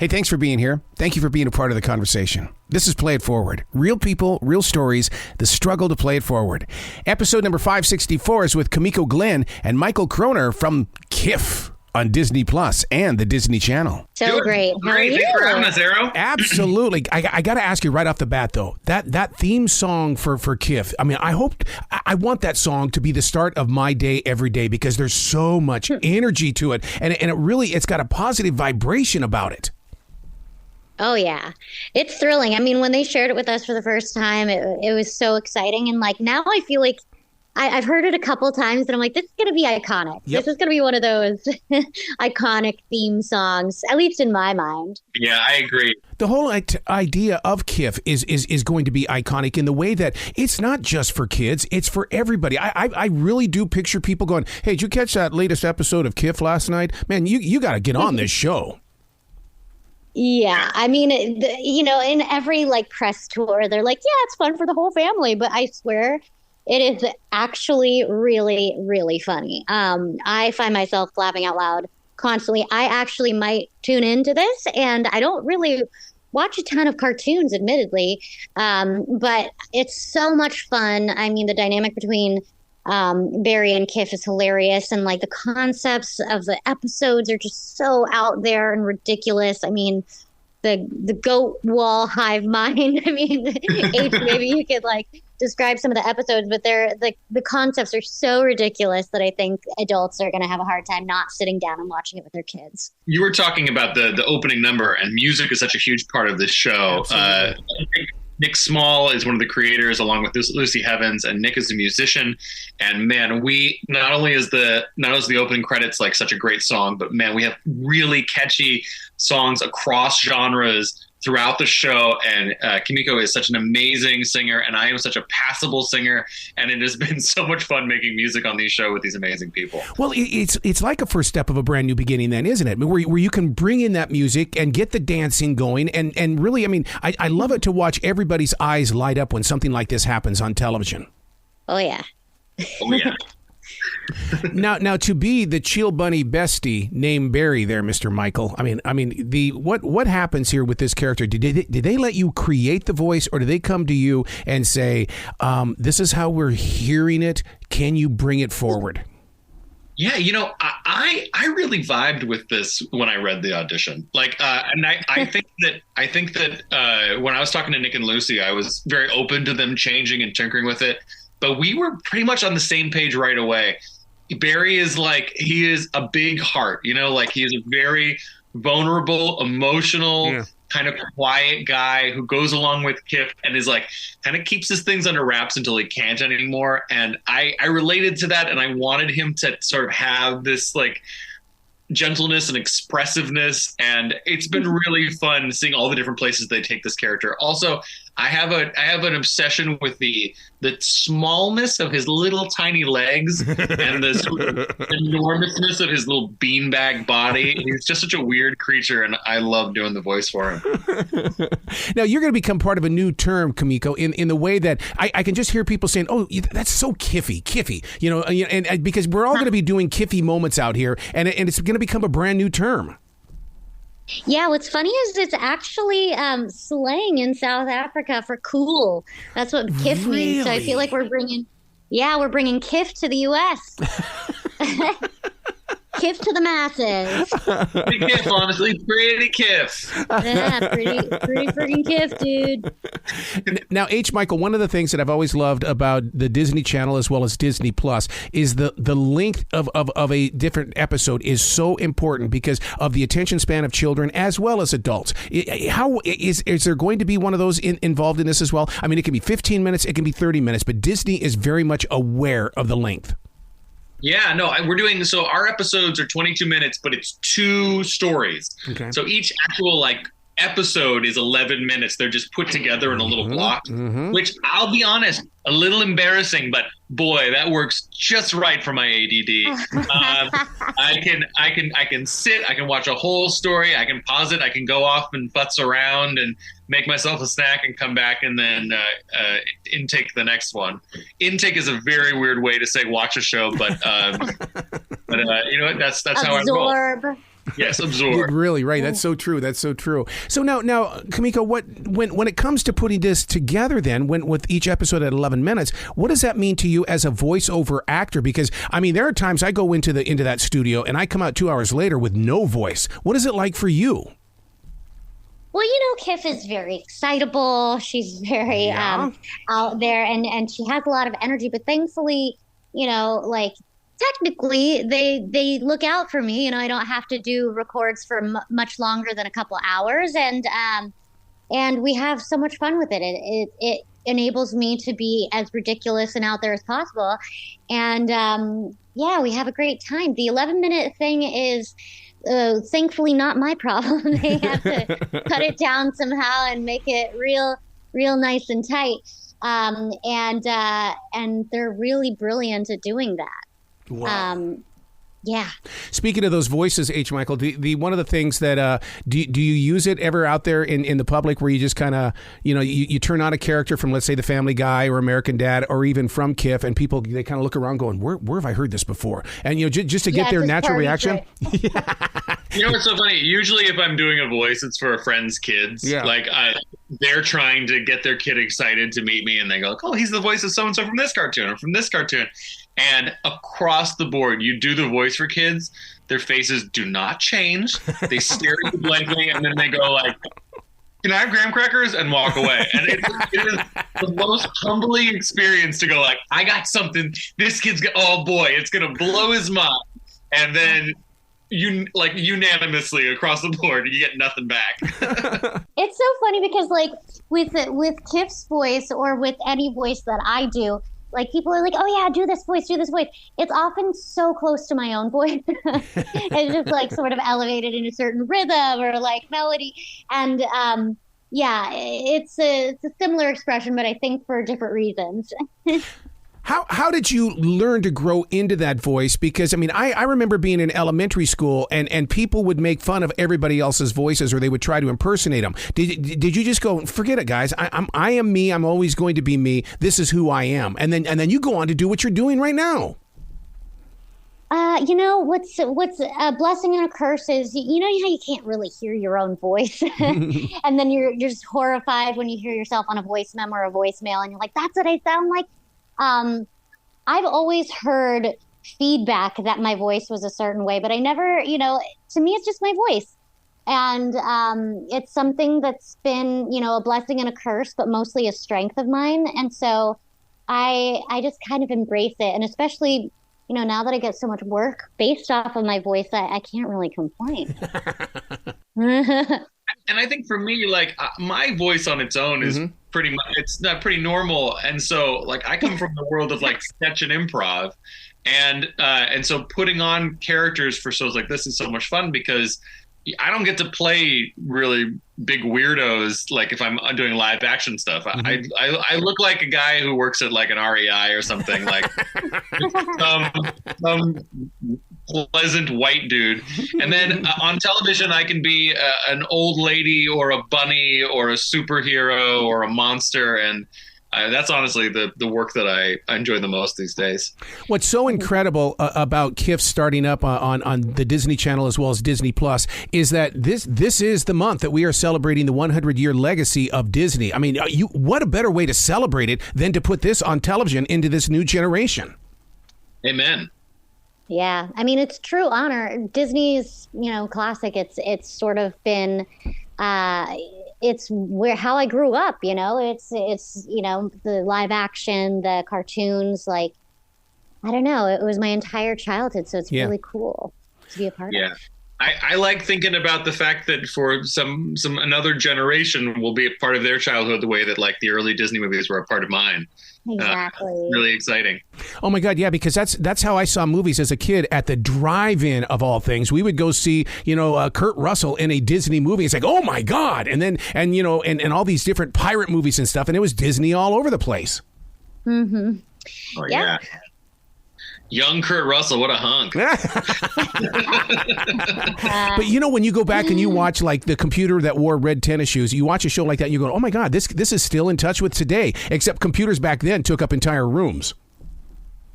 Hey, thanks for being here. Thank you for being a part of the conversation. This is Play It Forward. Real people, real stories, the struggle to play it forward. Episode number 564 is with Kimiko Glenn and Michael Croner from Kiff on Disney Plus and the Disney Channel. So great. How are you? Thanks for having us, Arrow. Absolutely. I got to ask you right off the bat, though, that theme song for Kiff, I mean, I want that song to be the start of my day every day because there's so much energy to it. And it's got a positive vibration about it. Oh, yeah. It's thrilling. I mean, when they shared it with us for the first time, it was so exciting. And like now I feel like I've heard it a couple times and I'm like, this is going to be iconic. Yep. This is going to be one of those iconic theme songs, at least in my mind. Yeah, I agree. The whole idea of Kiff is going to be iconic in the way that it's not just for kids, it's for everybody. I really do picture people going, hey, did you catch that latest episode of Kiff last night? Man, you got to get on this show. Yeah, I mean, in every like press tour, they're like, yeah, it's fun for the whole family. But I swear it is actually really, really funny. I find myself laughing out loud constantly. I actually might tune into this, and I don't really watch a ton of cartoons, admittedly, but it's so much fun. I mean, the dynamic between Barry and Kiff is hilarious, and like the concepts of the episodes are just so out there and ridiculous. I mean, the goat wall hive mind. I mean, H, maybe you could like describe some of the episodes, but the concepts are so ridiculous that I think adults are going to have a hard time not sitting down and watching it with their kids. You were talking about the opening number, and music is such a huge part of this show. Nick Small is one of the creators, along with Lucy Heavens, and Nick is a musician. And man, we not only is the opening credits like such a great song, but man, we have really catchy songs across genres throughout the show. And Kimiko is such an amazing singer, and I am such a passable singer. And it has been so much fun making music on these shows with these amazing people. Well, it's like a first step of a brand new beginning then, isn't it? Where you can bring in that music and get the dancing going. And really, I mean, I love it to watch everybody's eyes light up when something like this happens on television. Oh, yeah. Oh, yeah. Now to be the chill bunny bestie named Barry there, Mr. Michael. I mean the what happens here with this character? Did they let you create the voice, or do they come to you and say, this is how we're hearing it? Can you bring it forward? Yeah, I really vibed with this when I read the audition. Like, and I think that when I was talking to Nick and Lucy, I was very open to them changing and tinkering with it. But we were pretty much on the same page right away. Barry is he is a big heart, like he is a very vulnerable, emotional, kind of quiet guy who goes along with Kiff and is like, kind of keeps his things under wraps until he can't anymore. And I related to that, and I wanted him to sort of have this like gentleness and expressiveness, and it's been really fun seeing all the different places they take this character. Also, I have an obsession with the smallness of his little tiny legs and the sort of enormousness of his little beanbag body. He's just such a weird creature, and I love doing the voice for him. Now, you're going to become part of a new term, Kimiko, in the way that I can just hear people saying, oh, that's so Kiffy, and because we're all going to be doing Kiffy moments out here, and it's going to become a brand new term. Yeah, what's funny is it's actually slang in South Africa for cool. That's what Kiff means. So I feel like we're bringing Kiff to the U.S. Kiff to the masses. Pretty Kiff, honestly. Pretty Kiff. Yeah, pretty freaking Kiff, dude. Now, H. Michael, one of the things that I've always loved about the Disney Channel as well as Disney Plus is the length of a different episode is so important because of the attention span of children as well as adults. How is there going to be one of those involved in this as well? I mean, it can be 15 minutes, it can be 30 minutes, but Disney is very much aware of the length. Yeah, no, so our episodes are 22 minutes, but it's 2 stories. Okay. So each actual episode is 11 minutes. They're just put together in a little block, which I'll be honest, a little embarrassing, but boy, that works just right for my ADD. I can sit, I can watch a whole story, I can pause it, I can go off and futz around and make myself a snack and come back and then intake the next one. Intake is a very weird way to say watch a show, but you know what? That's how I roll. Yes, absorb. Really, right. That's so true. That's so true. So now, Kimiko, when it comes to putting this together, then with each episode at 11 minutes, what does that mean to you as a voiceover actor? Because I mean, there are times I go into that studio and I come out 2 hours later with no voice. What is it like for you? Well, Kiff is very excitable. She's very out there, and she has a lot of energy. But thankfully, technically, they look out for me. I don't have to do records for much longer than a couple hours, and we have so much fun with it. It enables me to be as ridiculous and out there as possible, and we have a great time. The 11-minute thing is. Thankfully not my problem. They have to cut it down somehow and make it real nice and tight. And they're really brilliant at doing that. Wow. Yeah. Speaking of those voices, H. Michael, the one of the things that do you use it ever out there in the public where you just kind of you turn on a character from, let's say, The Family Guy or American Dad or even from Kiff, and people, they kind of look around going, where have I heard this before? And just to get their natural reaction. What's so funny? Usually, if I'm doing a voice, it's for a friend's kids. Yeah. Like they're trying to get their kid excited to meet me, and they go, "Oh, he's the voice of so and so from this cartoon or from this cartoon." And across the board, you do the voice for kids, their faces do not change. They stare at you blankly, and then they go like, "Can I have graham crackers?" and walk away. And it is the most humbling experience to go like, "I got something. This kid's oh boy, it's gonna blow his mind." And then unanimously across the board, you get nothing back. It's so funny because with Kiff's voice or with any voice that I do, people are like, "Oh yeah, do this voice, do this voice." It's often so close to my own voice. It's just sort of elevated in a certain rhythm or melody. And it's a similar expression, but I think for different reasons. How did you learn to grow into that voice? Because, I mean, I remember being in elementary school and people would make fun of everybody else's voices or they would try to impersonate them. Did you just go, forget it, guys. I am me. I'm always going to be me. This is who I am. And then you go on to do what you're doing right now. What's a blessing and a curse is, how you can't really hear your own voice. And then you're just horrified when you hear yourself on a voice memo or a voicemail and you're like, that's what I sound like. I've always heard feedback that my voice was a certain way, but I never, to me, it's just my voice. And it's something that's been, a blessing and a curse, but mostly a strength of mine. And so I just kind of embrace it. And especially, now that I get so much work based off of my voice, I can't really complain. And I think for me, my voice on its own is pretty much, it's not pretty normal. And so I come from the world of sketch and improv. And so putting on characters for shows like this is so much fun because I don't get to play really big weirdos if I'm doing live action stuff. I look like a guy who works at an REI or something, some pleasant white dude. And then on television, I can be an old lady or a bunny or a superhero or a monster. And that's honestly the work that I enjoy the most these days. What's so incredible about Kiff starting up on the Disney Channel as well as Disney Plus is that this is the month that we are celebrating the 100-year legacy of Disney. I mean, what a better way to celebrate it than to put this on television into this new generation. Amen. Yeah, I mean, it's true honor. Disney's, classic. It's sort of been, it's how I grew up. It's the live action, the cartoons. I don't know. It was my entire childhood, so it's really cool to be a part of. Yeah, I like thinking about the fact that for some another generation will be a part of their childhood the way that the early Disney movies were a part of mine. Exactly. Really exciting. Oh my God, yeah, because that's how I saw movies as a kid at the drive-in of all things. We would go see, Kurt Russell in a Disney movie. It's like, oh my God, and then and all these different pirate movies and stuff, and it was Disney all over the place. Mm-hmm. Oh yeah. Young Kurt Russell, what a hunk. But when you go back and you watch the computer that wore red tennis shoes, you watch a show like that and you go, oh my God, this is still in touch with today, except computers back then took up entire rooms.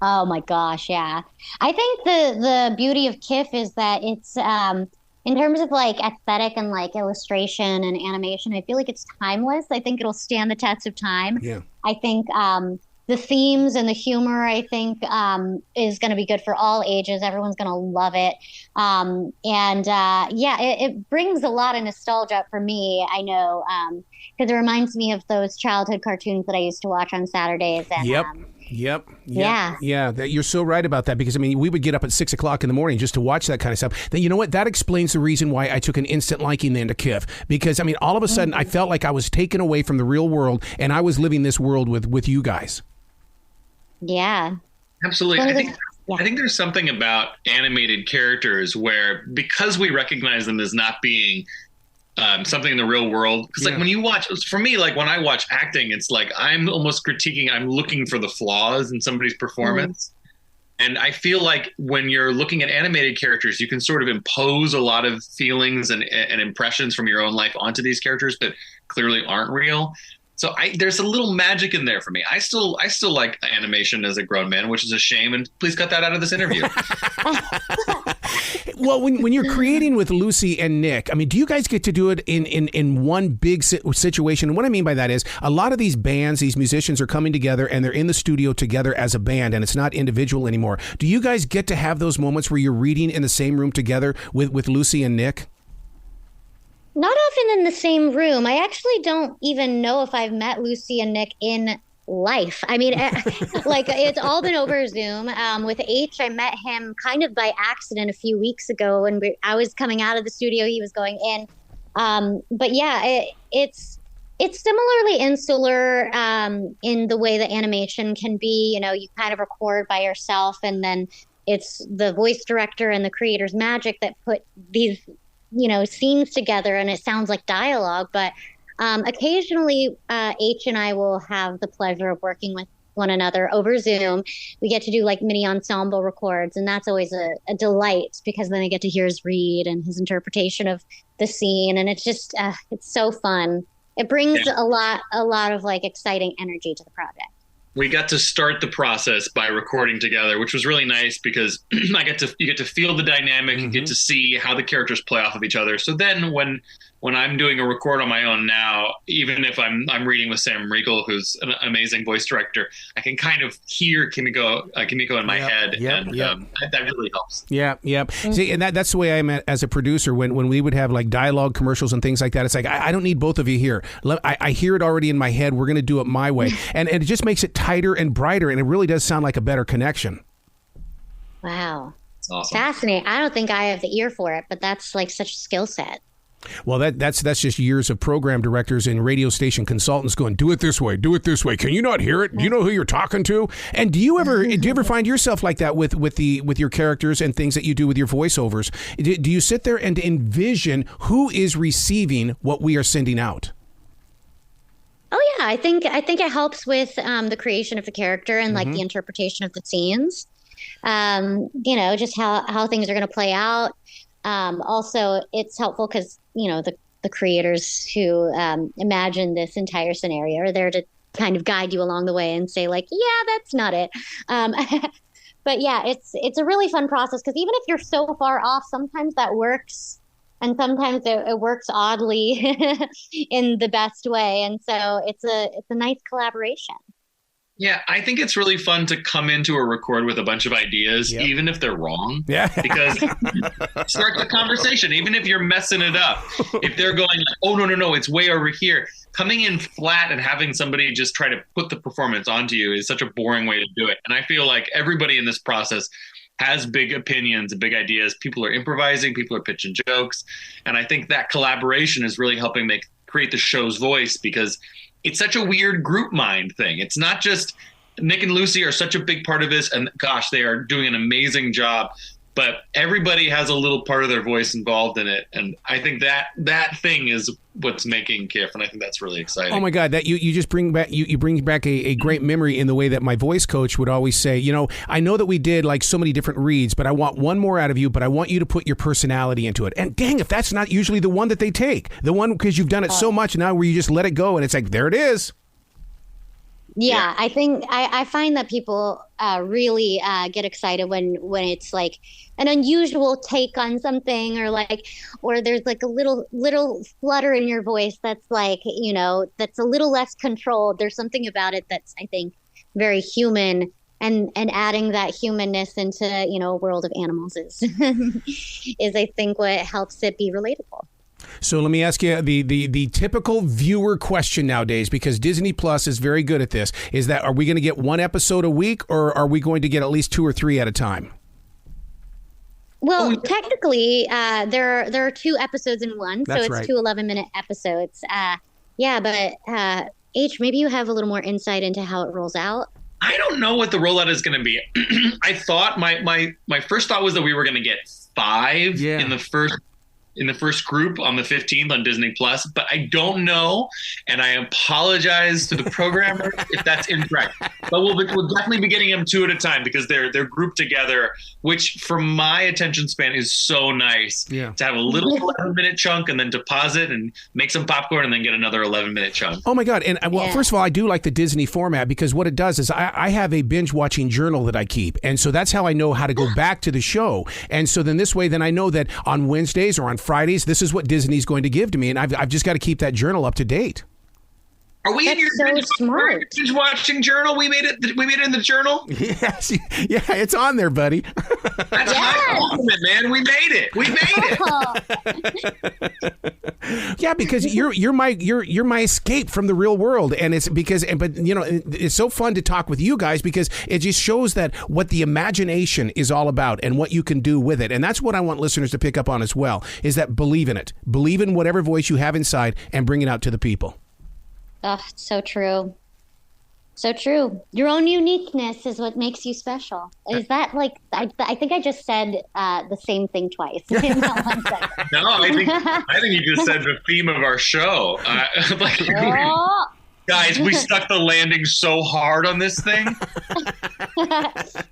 Oh my gosh, yeah. I think the beauty of Kiff is that it's in terms of like aesthetic and like illustration and animation, I feel like it's timeless. I think it'll stand the test of time. Yeah. I think the themes and the humor, I think, is going to be good for all ages. Everyone's going to love it. It brings a lot of nostalgia for me, I know, because it reminds me of those childhood cartoons that I used to watch on Saturdays. And, Yep. Yeah. You're so right about that, because I mean, we would get up at 6 o'clock in the morning just to watch that kind of stuff. Then you know what? That explains the reason why I took an instant liking then to Kiff, because I mean, all of a sudden I felt like I was taken away from the real world and I was living this world with you guys. Yeah. Absolutely. I think there's something about animated characters where, because we recognize them as not being something in the real world, because like when you watch, for me, like when I watch acting, it's like I'm almost critiquing, I'm looking for the flaws in somebody's performance. And I feel like when you're looking at animated characters, you can sort of impose a lot of feelings and impressions from your own life onto these characters that clearly aren't real. So there's a little magic in there for me. I still like animation as a grown man, which is a shame. And please cut that out of this interview. Well, when you're creating with Lucy and Nick, I mean, do you guys get to do it in one big situation? And what I mean by that is a lot of these bands, these musicians are coming together and they're in the studio together as a band, and it's not individual anymore. Do you guys get to have those moments where you're reading in the same room together with Lucy and Nick? Not often in the same room. I actually don't even know if I've met Lucy and Nick in life. I mean, like it's all been over Zoom. With H, I met him kind of by accident a few weeks ago when I was coming out of the studio. He was going in. But yeah, it's similarly insular in the way that animation can be. You know, you kind of record by yourself, and then it's the voice director and the creator's magic that put these scenes together, and it sounds like dialogue. But occasionally H and I will have the pleasure of working with one another over Zoom. We get to do like mini ensemble records, and that's always a delight, because then I get to hear his read and his interpretation of the scene, and it's just it's so fun. It brings a lot of like exciting energy to the project. We got to start the process by recording together, which was really nice, because you get to feel the dynamic, you get to see how the characters play off of each other. So then when I'm doing a record on my own now, even if I'm reading with Sam Riegel, who's an amazing voice director, I can kind of hear Kimiko in my head, and that really helps. Yeah. See, and that's the way I am as a producer. When we would have like dialogue commercials and things like that, it's like I don't need both of you here. I hear it already in my head. We're going to do it my way, and it just makes it tighter and brighter, and it really does sound like a better connection. Wow, that's awesome. Fascinating. I don't think I have the ear for it, but that's like such a skill set. Well, that's just years of program directors and radio station consultants going, do it this way. Can you not hear it? Do you know who you're talking to? And do you ever find yourself like that with your characters and things that you do with your voiceovers? Do you sit there and envision who is receiving what we are sending out? Oh yeah, I think it helps with the creation of the character and like the interpretation of the scenes. Just how things are going to play out. Also, it's helpful because the creators who imagine this entire scenario are there to kind of guide you along the way and say like, yeah, that's not it. But yeah, it's a really fun process, because even if you're so far off, sometimes that works. And sometimes it works oddly in the best way. And so it's a nice collaboration. Yeah, I think it's really fun to come into a record with a bunch of ideas, even if they're wrong. Yeah. Because start the conversation, even if you're messing it up. If they're going, oh, no, it's way over here. Coming in flat and having somebody just try to put the performance onto you is such a boring way to do it. And I feel like everybody in this process has big opinions and big ideas. People are improvising, people are pitching jokes. And I think that collaboration is really helping create the show's voice, because it's such a weird group mind thing. It's not just Nick and Lucy are such a big part of this, and gosh, they are doing an amazing job. But everybody has a little part of their voice involved in it, and I think that thing is what's making Kiff, and I think that's really exciting. Oh my God, that you just bring back you bring back a great memory in the way that my voice coach would always say, I know that we did like so many different reads, but I want one more out of you, but I want you to put your personality into it. And dang, if that's not usually the one that they take, the one because you've done it so much now where you just let it go and it's like, there it is. Yeah, I think I find that people really get excited when it's like an unusual take on something, or there's like a little flutter in your voice that's like, that's a little less controlled. There's something about it that's, I think, very human, and adding that humanness into, a world of animals is is I think what helps it be relatable. So let me ask you the typical viewer question nowadays, because Disney Plus is very good at this, is that, are we going to get one episode a week, or are we going to get at least 2 or 3 at a time? Well, technically, there are 2 episodes in one, so it's right. 2 11-minute episodes. But H, maybe you have a little more insight into how it rolls out. I don't know what the rollout is going to be. I thought my first thought was that we were going to get 5 in the first group on the 15th on Disney Plus, but I don't know, and I apologize to the programmer if that's incorrect. But we'll definitely be getting them 2 at a time, because they're grouped together, which from my attention span is so nice to have a little 11-minute chunk and then to pause it and make some popcorn and then get another 11-minute chunk. Oh my God. And first of all, I do like the Disney format, because what it does is I have a binge watching journal that I keep. And so that's how I know how to go back to the show. And so then this way, then I know that on Wednesdays or on Fridays, this is what Disney's going to give to me, and I've just got to keep that journal up to date. Are we in your smart binge watching journal? We made it in the journal. Yes, yeah, it's on there, buddy. That's my compliment, man. We made it. Yeah, because you're my escape from the real world, and it's it's so fun to talk with you guys, because it just shows that what the imagination is all about and what you can do with it, and that's what I want listeners to pick up on as well. Is that believe in it, believe in whatever voice you have inside, and bring it out to the people. Oh, so true. So true. Your own uniqueness is what makes you special. Is that like, I think I just said the same thing twice in that one sentence. No, I think you just said the theme of our show. Guys, we stuck the landing so hard on this thing.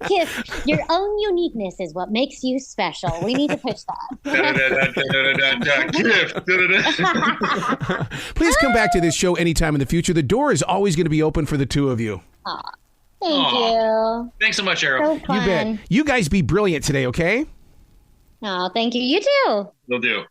Kiff, your own uniqueness is what makes you special. We need to pitch that. Please come back to this show anytime in the future. The door is always going to be open for the 2 of you. Thank you. Thanks so much, Arrow. So fun. You bet. You guys be brilliant today, okay? Oh, thank you. You too. Will do.